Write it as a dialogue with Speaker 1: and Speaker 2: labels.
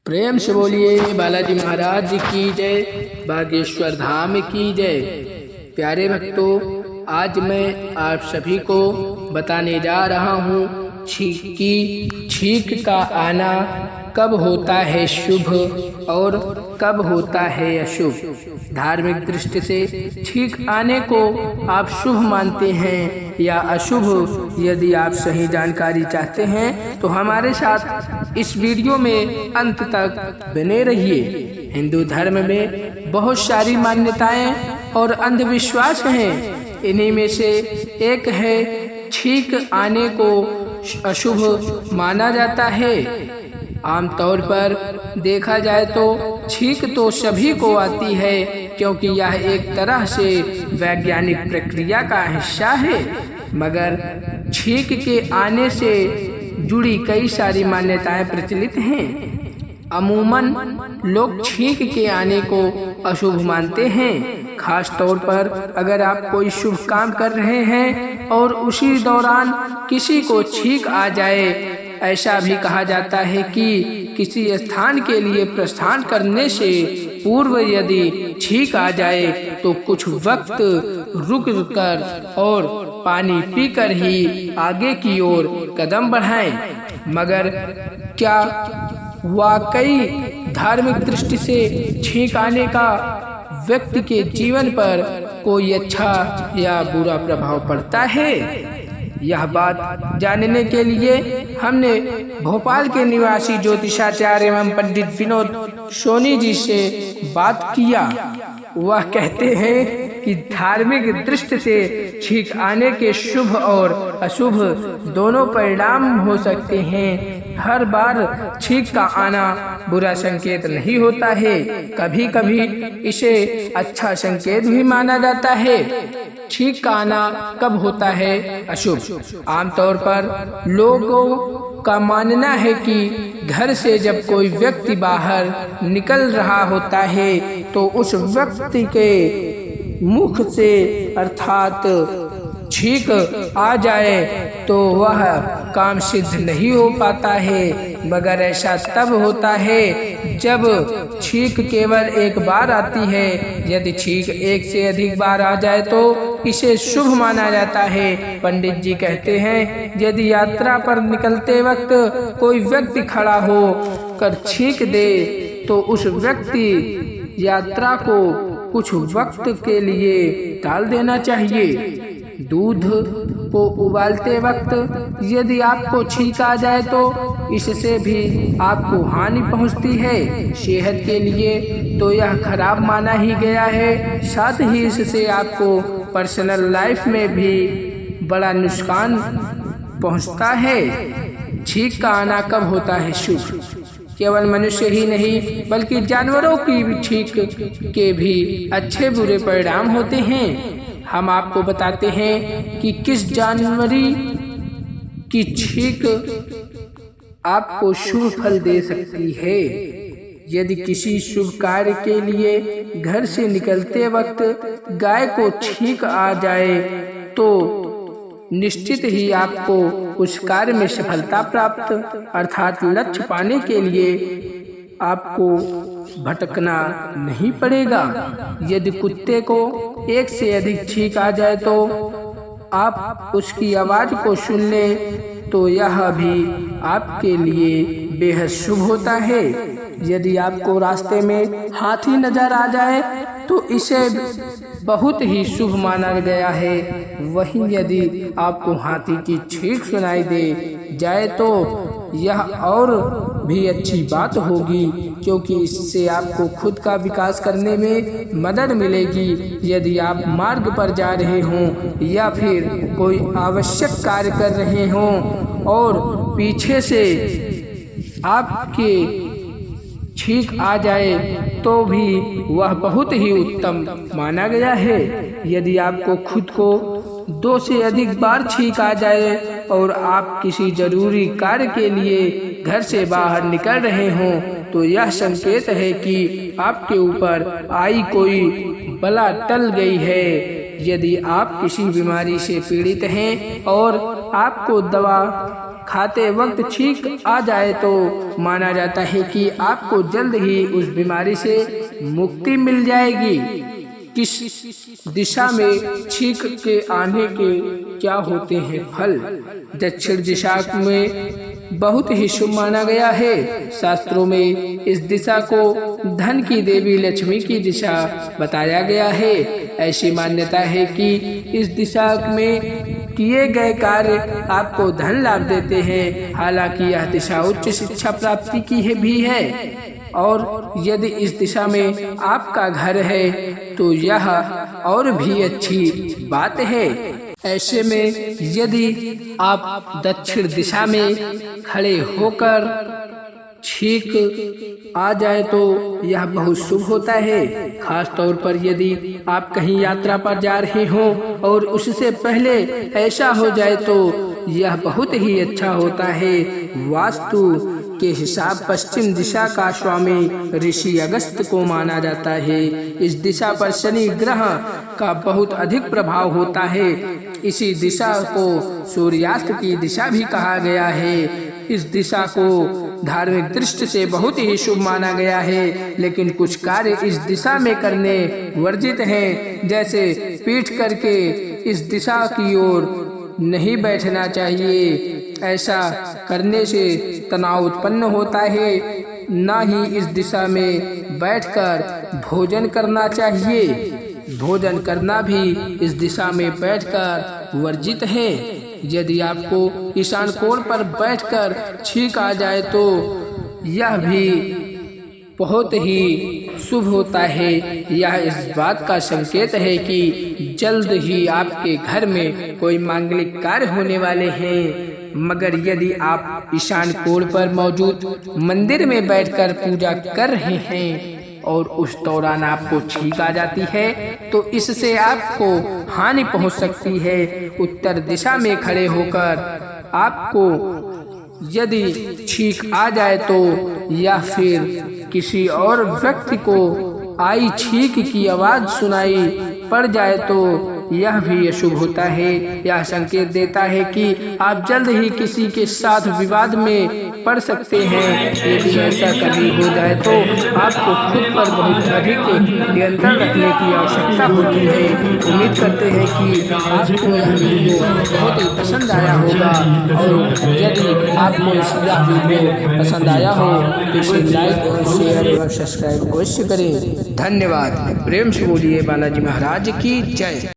Speaker 1: प्रेम से बोलिए बालाजी महाराज की जय, बागेश्वर धाम की जय। प्यारे भक्तों, आज मैं आप सभी को बताने जा रहा हूँ छींक का आना कब होता है शुभ और कब होता है अशुभ। धार्मिक दृष्टि से छींक आने को आप शुभ मानते हैं या अशुभ। यदि आप सही जानकारी चाहते हैं तो हमारे साथ इस वीडियो में अंत तक बने रहिए। हिंदू धर्म में बहुत सारी मान्यताएं और अंधविश्वास हैं। इन्हीं में से एक है छींक आने को अशुभ माना जाता है। आमतौर पर देखा जाए तो छींक तो सभी को आती है, क्योंकि यह एक तरह से वैज्ञानिक प्रक्रिया का हिस्सा है। मगर छींक के आने से जुड़ी कई सारी मान्यताएं प्रचलित हैं। अमूमन लोग छींक के आने को अशुभ मानते हैं। खास तौर पर अगर आप कोई शुभ काम कर रहे हैं और उसी दौरान किसी को छींक आ जाए। ऐसा भी कहा जाता है कि किसी स्थान के लिए प्रस्थान करने से पूर्व यदि छींक आ जाए तो कुछ वक्त रुक कर और पानी पीकर ही आगे की ओर कदम बढ़ाएं। मगर क्या वाकई धार्मिक दृष्टि से छींक आने का व्यक्ति के जीवन पर कोई अच्छा या बुरा प्रभाव पड़ता है? यह बात जानने के लिए हमने भोपाल के निवासी ज्योतिषाचार्य एवं पंडित विनोद सोनी जी से बात किया। वह कहते हैं कि धार्मिक दृष्टि से छींक आने के शुभ और अशुभ दोनों परिणाम हो सकते हैं। हर बार छींक का आना बुरा संकेत नहीं होता है, कभी कभी इसे अच्छा संकेत भी माना जाता है। छींक का आना कब होता है अशुभ? आमतौर पर लोगों का मानना है कि घर से जब कोई व्यक्ति बाहर निकल रहा होता है तो उस व्यक्ति के मुख से अर्थात छींक आ जाए तो वह काम सिद्ध नहीं हो पाता है। मगर ऐसा तब होता है जब छींक केवल एक बार आती है। यदि छींक एक से अधिक बार आ जाए तो इसे शुभ माना जाता है। पंडित जी कहते हैं, यदि यात्रा पर निकलते वक्त कोई व्यक्ति खड़ा हो कर छींक दे तो उस व्यक्ति यात्रा को कुछ वक्त के लिए टाल देना चाहिए। दूध को उबालते वक्त यदि आपको छींक आ जाए तो इससे भी आपको हानि पहुंचती है। सेहत के लिए तो यह खराब माना ही गया है। साथ ही इससे आपको पर्सनल लाइफ में भी बड़ा नुकसान पहुंचता है। छींक का आना कब होता है शुभ? केवल मनुष्य ही नहीं बल्कि जानवरों की भी छींक के भी अच्छे बुरे परिणाम होते हैं। हम आपको बताते हैं कि किस जानवरी की छींक आपको शुभ फल दे सकती है। यदि किसी शुभ कार्य के लिए घर से निकलते वक्त गाय को छींक आ जाए तो निश्चित ही आपको उस कार्य में सफलता प्राप्त अर्थात लक्ष्य पाने के लिए आपको भटकना नहीं पड़ेगा। यदि कुत्ते को एक से अधिक छींक आ जाए तो आप उसकी आवाज को सुन ले तो यह भी आपके लिए बेहद शुभ होता है। यदि आपको रास्ते में हाथी नजर आ जाए तो इसे बहुत ही शुभ माना गया है। वहीं यदि आपको हाथी की छींक सुनाई दे जाए तो यह और भी अच्छी बात होगी, क्योंकि इससे आपको खुद का विकास करने में मदद मिलेगी। यदि आप मार्ग पर जा रहे हों या फिर कोई आवश्यक कार्य कर रहे हों और पीछे से आपके छींक आ जाए तो भी वह बहुत ही उत्तम माना गया है। यदि आपको खुद को 2 से अधिक बार छींक आ जाए और आप किसी जरूरी कार्य के लिए घर से बाहर निकल रहे हों तो यह संकेत है कि आपके ऊपर आई कोई बला टल गई है। यदि आप किसी बीमारी से पीड़ित हैं और आपको दवा खाते वक्त छींक आ जाए तो माना जाता है कि आपको जल्द ही उस बीमारी से मुक्ति मिल जाएगी। किस दिशा में छींक के आने के क्या होते हैं फल? दक्षिण दिशा में बहुत ही शुभ माना गया है। शास्त्रों में इस दिशा को धन की देवी लक्ष्मी की दिशा बताया गया है। ऐसी मान्यता है कि इस दिशा में किए गए कार्य आपको धन लाभ देते हैं। हालांकि यह दिशा उच्च शिक्षा प्राप्ति की भी है और यदि इस दिशा में आपका घर है तो यह और भी अच्छी बात है। ऐसे में यदि आप दक्षिण दिशा में खड़े होकर छींक आ जाए तो यह बहुत शुभ होता है। खास तौर पर यदि आप कहीं यात्रा पर जा रहे हो और उससे पहले ऐसा हो जाए तो यह बहुत ही अच्छा होता है। वास्तु के हिसाब पश्चिम दिशा का स्वामी ऋषि अगस्त को माना जाता है। इस दिशा पर शनि ग्रह का बहुत अधिक प्रभाव होता है। इसी दिशा को सूर्यास्त की दिशा भी कहा गया है। इस दिशा को धार्मिक दृष्टि से बहुत ही शुभ माना गया है, लेकिन कुछ कार्य इस दिशा में करने वर्जित हैं, जैसे पीठ करके इस दिशा की ओर नहीं बैठना चाहिए। ऐसा करने से तनाव उत्पन्न होता है। न ही इस दिशा में बैठकर भोजन करना चाहिए। भोजन करना भी इस दिशा में बैठकर वर्जित है। यदि आपको ईशान कोण पर बैठकर छींक आ जाए तो यह भी बहुत ही शुभ होता है। यह इस बात का संकेत है कि जल्द ही आपके घर में कोई मांगलिक कार्य होने वाले हैं। मगर यदि आप ईशान कोण पर मौजूद मंदिर में बैठकर पूजा कर रहे हैं और उस दौरान आपको छींक आ जाती है तो इससे आपको हानि पहुंच सकती है। उत्तर दिशा में खड़े होकर आपको यदि छींक आ जाए तो या फिर किसी और व्यक्ति को आई छींक की आवाज सुनाई पड़ जाए तो यह भी अशुभ होता है। यह संकेत देता है कि आप जल्द ही किसी के साथ विवाद में पड़ सकते हैं। यदि ऐसा कभी हो जाए तो आपको खुद पर बहुत अधिक नियंत्रण रखने की आवश्यकता होती है। उम्मीद करते हैं कि आपको यह वीडियो बहुत ही पसंद आया होगा और यदि आपको इस वीडियो पसंद आया हो तो इसे लाइक और शेयर और सब्सक्राइब अवश्य करें। धन्यवाद। प्रेम से बोलिए बालाजी महाराज की जय।